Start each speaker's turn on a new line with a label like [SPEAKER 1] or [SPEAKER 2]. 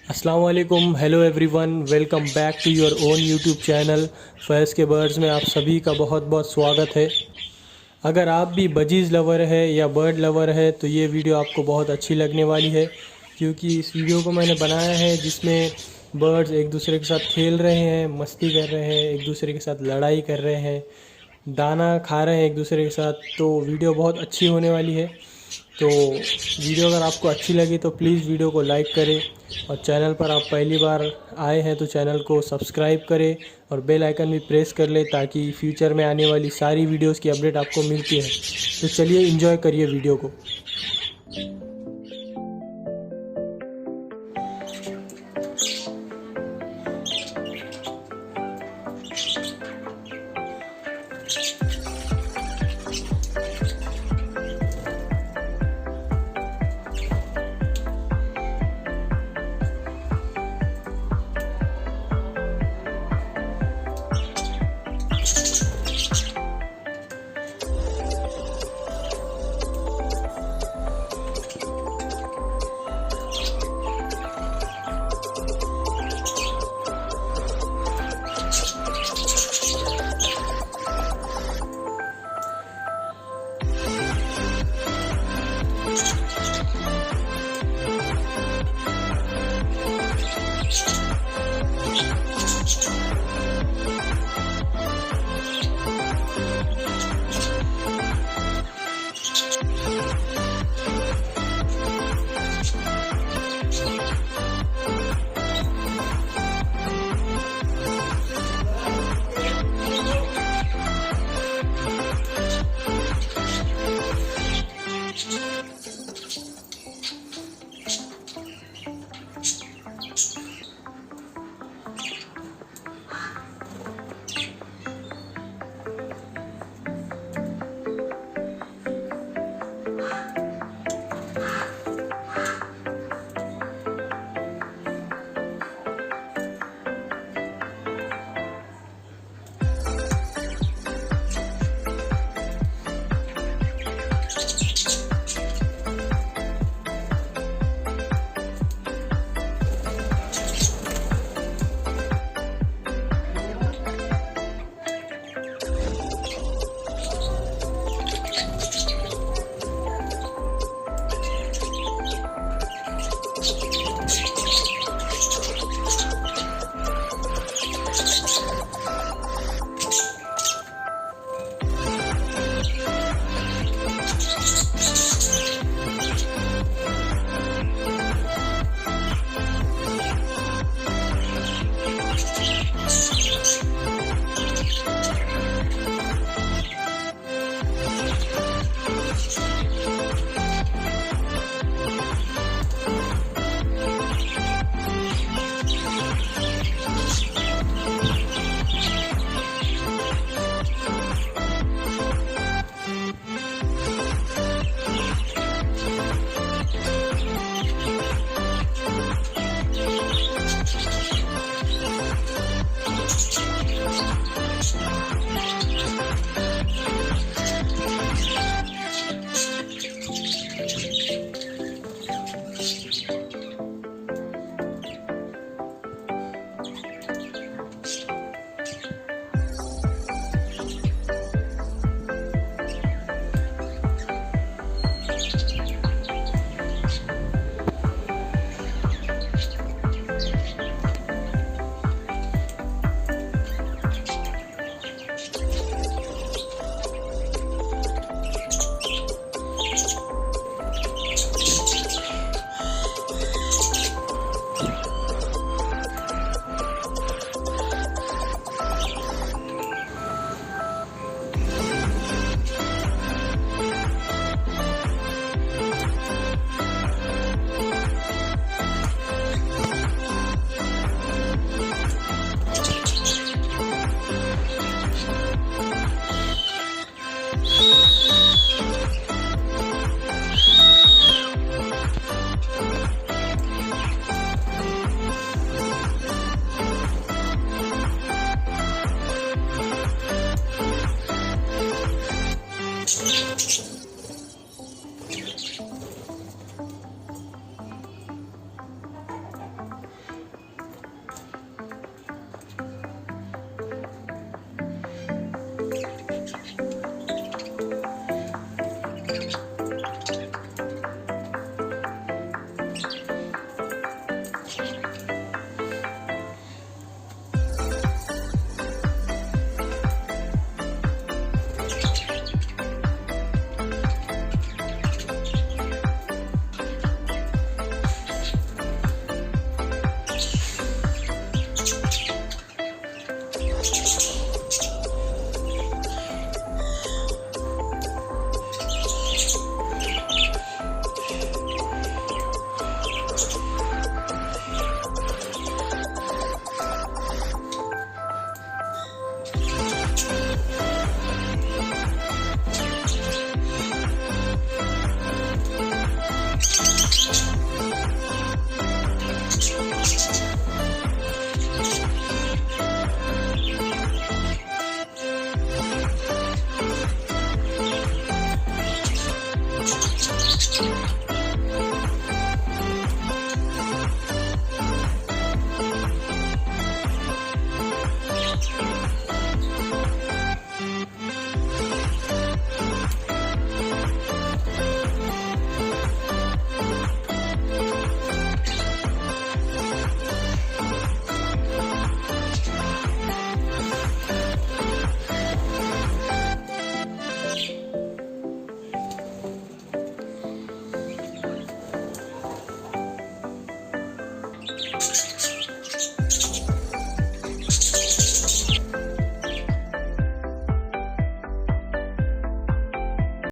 [SPEAKER 1] अस्सलाम वालेकुम, hello everyone, welcome back to your own YouTube channel Faiz के बर्ड्स में आप सभी का बहुत बहुत स्वागत है। अगर आप भी बजीज़ लवर है या बर्ड लवर है तो ये वीडियो आपको बहुत अच्छी लगने वाली है, क्योंकि इस वीडियो को मैंने बनाया है जिसमें बर्ड्स एक दूसरे के साथ खेल रहे हैं, मस्ती कर रहे हैं, एक दूसरे के साथ लड़ाई कर रहे हैं, दाना खा रहे हैं एक दूसरे के साथ। तो वीडियो बहुत अच्छी होने वाली है। तो वीडियो अगर आपको अच्छी लगी तो प्लीज़ वीडियो को लाइक करें, और चैनल पर आप पहली बार आए हैं तो चैनल को सब्सक्राइब करें और बेल आइकन भी प्रेस कर लें ताकि फ्यूचर में आने वाली सारी वीडियोस की अपडेट आपको मिलती है। तो चलिए एंजॉय करिए वीडियो को।